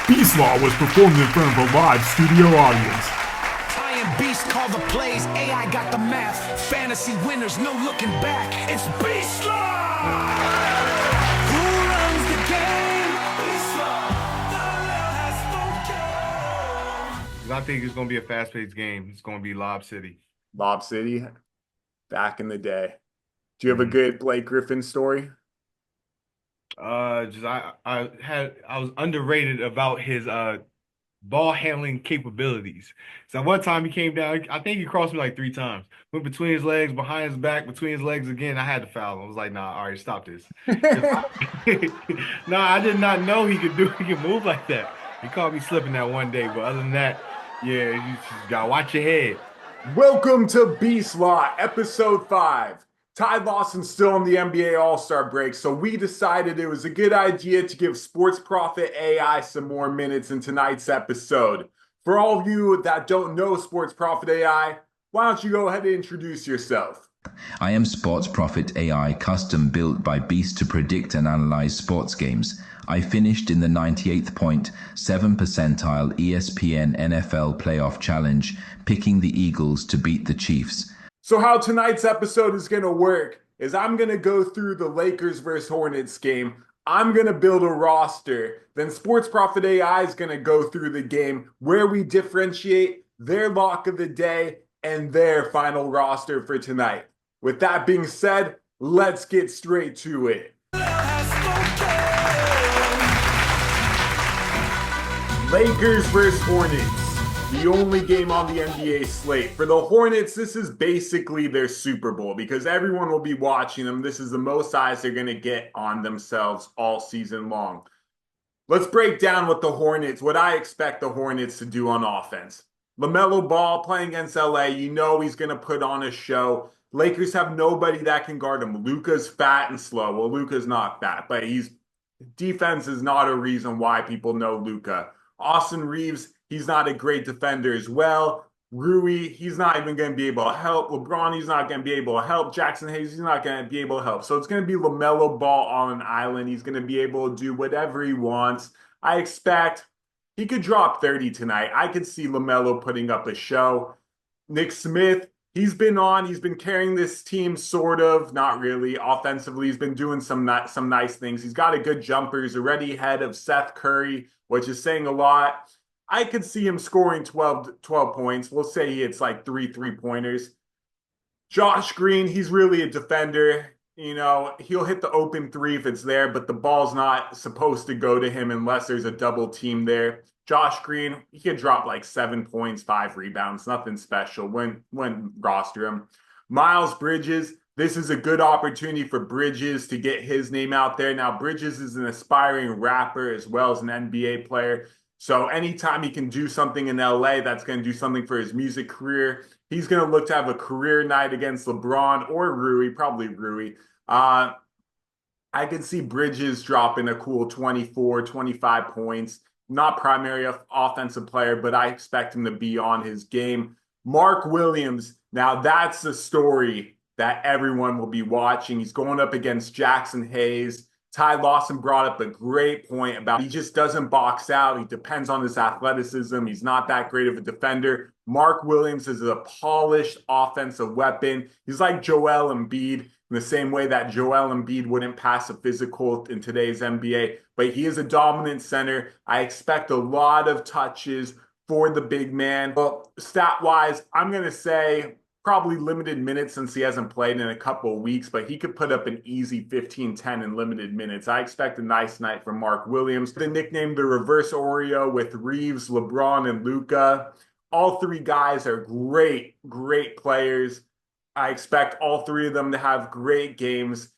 Beast Law was performed in front of a live studio audience. I am Beast, call the plays, AI got the math. Fantasy winners, no looking back. It's Beast Law! Who runs the game? Beast Law. The law has spoken. I think it's going to be a fast-paced game. It's going to be Lob City. Lob City, back in the day. Do you have a good Blake Griffin story? I was underrated about his ball handling capabilities. So one time he came down, I think he crossed me like 3 times. Went between his legs, behind his back, between his legs again. I had to foul him. I was like, nah, all right, stop this. Nah, I did not know he could move like that. He caught me slipping that one day, but other than that, yeah, you just gotta watch your head. Welcome to Beast Law, episode 5. Ty Lawson's still in the NBA All-Star break, so we decided it was a good idea to give Sports Prophet AI some more minutes in tonight's episode. For all of you that don't know Sports Prophet AI, why don't you go ahead and introduce yourself? I am Sports Prophet AI, custom built by Beast to predict and analyze sports games. I finished in the 98th point, 7th percentile ESPN NFL Playoff Challenge, picking the Eagles to beat the Chiefs. So how tonight's episode is going to work is I'm going to go through the Lakers versus Hornets game. I'm going to build a roster. Then Sports Prophet AI is going to go through the game where we differentiate their lock of the day and their final roster for tonight. With that being said, let's get straight to it. Lakers versus Hornets. The only game on the NBA slate. For the Hornets, this is basically their Super Bowl because everyone will be watching them. This is the most eyes they're going to get on themselves all season long. Let's break down what I expect the Hornets to do on offense. LaMelo Ball playing against LA, you know he's going to put on a show. Lakers have nobody that can guard him. Luka's fat and slow. Well, Luka's not fat, but defense is not a reason why people know Luka. Austin Reeves, he's not a great defender as well. Rui, he's not even going to be able to help. LeBron, he's not going to be able to help. Jackson Hayes, he's not going to be able to help. So it's going to be LaMelo Ball on an island. He's going to be able to do whatever he wants. I expect he could drop 30 tonight. I could see LaMelo putting up a show. Nick Smith, he's been carrying this team sort of, not really. Offensively, he's been doing some nice things. He's got a good jumper. He's already ahead of Seth Curry, which is saying a lot. I could see him scoring 12 points. We'll say he hits like 3 3-pointers. Josh Green, he's really a defender. You know, he'll hit the open 3 if it's there, but the ball's not supposed to go to him unless there's a double team there. Josh Green, he could drop like 7 points, 5 rebounds, nothing special when roster him. Miles Bridges, this is a good opportunity for Bridges to get his name out there. Now, Bridges is an aspiring rapper as well as an NBA player. So anytime he can do something in LA, that's going to do something for his music career. He's going to look to have a career night against LeBron or Rui, probably Rui. I can see Bridges dropping a cool 24, 25 points. Not primary offensive player, but I expect him to be on his game. Mark Williams, now that's the story that everyone will be watching. He's going up against Jackson Hayes. Ty Lawson brought up a great point about he just doesn't box out. He depends on his athleticism. He's not that great of a defender. Mark Williams is a polished offensive weapon. He's like Joel Embiid in the same way that Joel Embiid wouldn't pass a physical in today's NBA, but he is a dominant center. I expect a lot of touches for the big man. Well, stat-wise, I'm going to say probably limited minutes since he hasn't played in a couple of weeks, but he could put up an easy 15-10 in limited minutes. I expect a nice night from Mark Williams. The nickname the reverse Oreo with Reeves, LeBron, and Luka. All 3 guys are great players. I expect all 3 of them to have great games.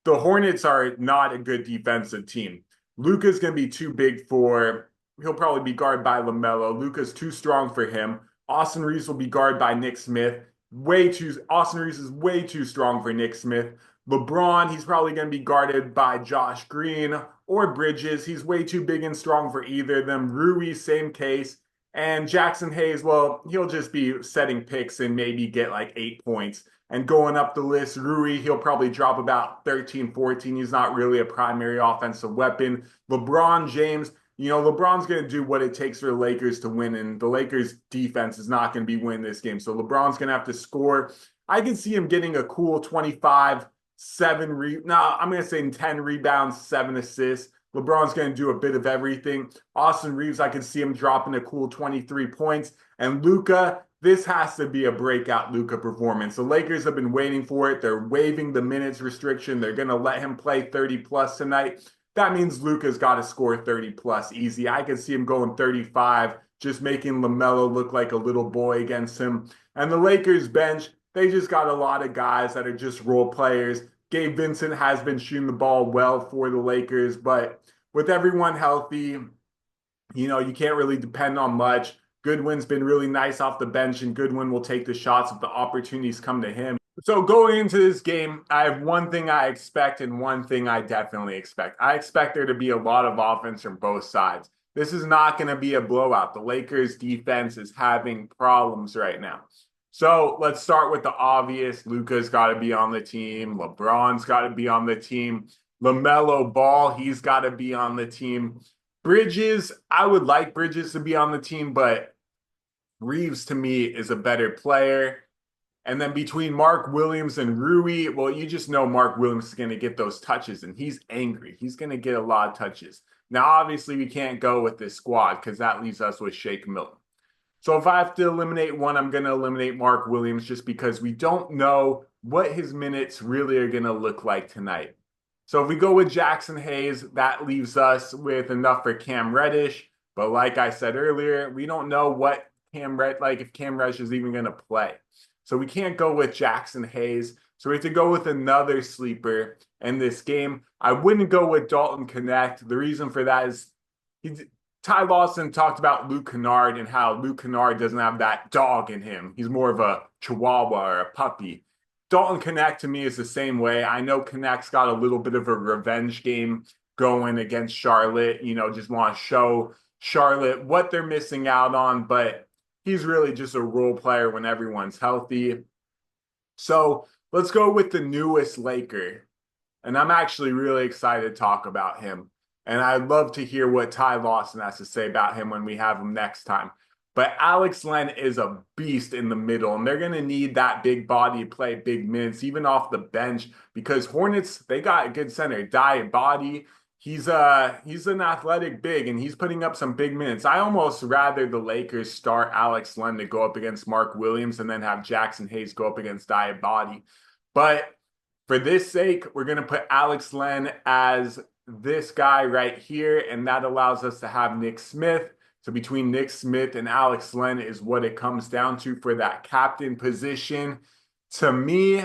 The Hornets are not a good defensive team. Luka's going to be too big he'll probably be guarded by LaMelo. Luka's too strong for him. Austin Reeves will be guarded by Nick Smith. Austin Reeves is way too strong for Nick Smith. LeBron, he's probably going to be guarded by Josh Green or Bridges. He's way too big and strong for either of them. Rui, same case. And Jackson Hayes, well, he'll just be setting picks and maybe get like 8 points. And going up the list, Rui, he'll probably drop about 13, 14. He's not really a primary offensive weapon. LeBron James, LeBron's going to do what it takes for the Lakers to win, and the Lakers defense is not going to be winning this game. So LeBron's going to have to score. I can see him getting a cool 25, 7 I'm going to say 10 rebounds, 7 assists. LeBron's going to do a bit of everything. Austin Reeves, I can see him dropping a cool 23 points. And Luka, this has to be a breakout Luka performance. The Lakers have been waiting for it. They're waiving the minutes restriction. They're going to let him play 30 plus tonight. That means Luka's got to score 30 plus easy. I can see him going 35, just making LaMelo look like a little boy against him. And the Lakers bench, they just got a lot of guys that are just role players. Gabe Vincent has been shooting the ball well for the Lakers, but with everyone healthy, you can't really depend on much. Goodwin's been really nice off the bench, and Goodwin will take the shots if the opportunities come to him. So going into this game, I have one thing I expect and one thing I definitely expect. I expect there to be a lot of offense from both sides. This is not going to be a blowout. The Lakers defense is having problems right now. So let's start with the obvious. Luka's got to be on the team. LeBron's got to be on the team. LaMelo Ball, he's got to be on the team. Bridges, I would like Bridges to be on the team, but Reeves to me is a better player. And then between Mark Williams and Rui, well, you just know Mark Williams is going to get those touches, and he's angry. He's going to get a lot of touches. Now, obviously, we can't go with this squad because that leaves us with Shake Milton. So if I have to eliminate one, I'm going to eliminate Mark Williams just because we don't know what his minutes really are going to look like tonight. So if we go with Jackson Hayes, that leaves us with enough for Cam Reddish. But like I said earlier, we don't know what if Cam Reddish is even going to play. So we can't go with Jackson Hayes. So we have to go with another sleeper in this game. I wouldn't go with Dalton Connect. The reason for that is Ty Lawson talked about Luke Kennard and how Luke Kennard doesn't have that dog in him. He's more of a chihuahua or a puppy. Dalton Connect to me is the same way. I know Connect's got a little bit of a revenge game going against Charlotte. Just want to show Charlotte what they're missing out on, but he's really just a role player when everyone's healthy. So let's go with the newest Laker. And I'm actually really excited to talk about him. And I'd love to hear what Ty Lawson has to say about him when we have him next time. But Alex Len is a beast in the middle, and they're going to need that big body to play big minutes, even off the bench, because Hornets, they got a good center. Body, he's an athletic big, and he's putting up some big minutes. I almost rather the Lakers start Alex Len to go up against Mark Williams and then have Jackson Hayes go up against Body. But for this sake, we're going to put Alex Len as this guy right here, and that allows us to have Nick Smith. So between Nick Smith and Alex Len is what it comes down to for that captain position. To me,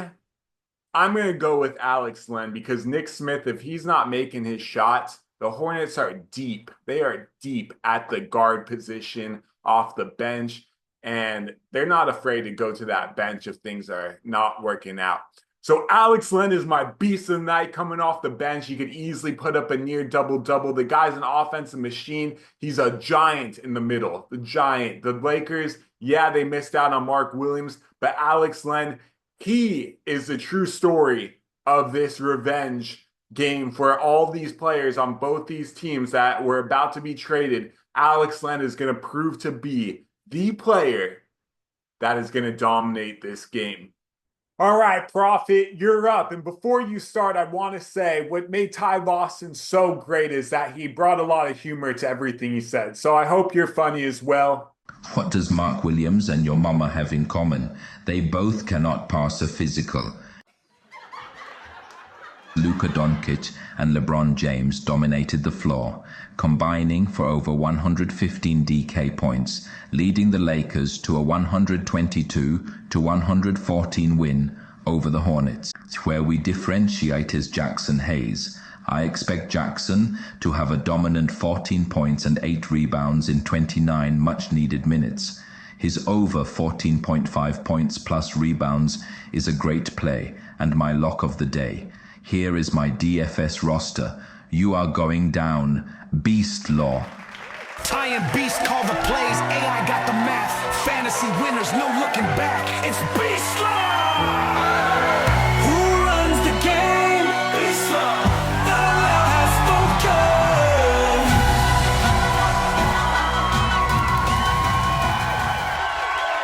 I'm going to go with Alex Len because Nick Smith, if he's not making his shots, the Hornets are deep. They are deep at the guard position off the bench, and they're not afraid to go to that bench if things are not working out. So Alex Len is my beast of the night coming off the bench. He could easily put up a near double-double. The guy's an offensive machine. He's a giant in the middle, the giant. The Lakers, yeah, they missed out on Mark Williams, but Alex Len, he is the true story of this revenge game for all these players on both these teams that were about to be traded. Alex Len is going to prove to be the player that is going to dominate this game. All right, Prophet, you're up. And before you start, I want to say what made Ty Lawson so great is that he brought a lot of humor to everything he said. So I hope you're funny as well. What does Mark Williams and your mama have in common? They both cannot pass a physical. Luka Doncic and LeBron James dominated the floor, combining for over 115 DK points, leading the Lakers to a 122-114 win over the Hornets. Where we differentiate is Jackson Hayes. I expect Jackson to have a dominant 14 points and 8 rebounds in 29 much-needed minutes. His over 14.5 points plus rebounds is a great play and my lock of the day. Here is my DFS roster. You are going down. Beast Law. Ty and Beast call the plays. AI got the math. Fantasy winners, no looking back. It's Beast Law!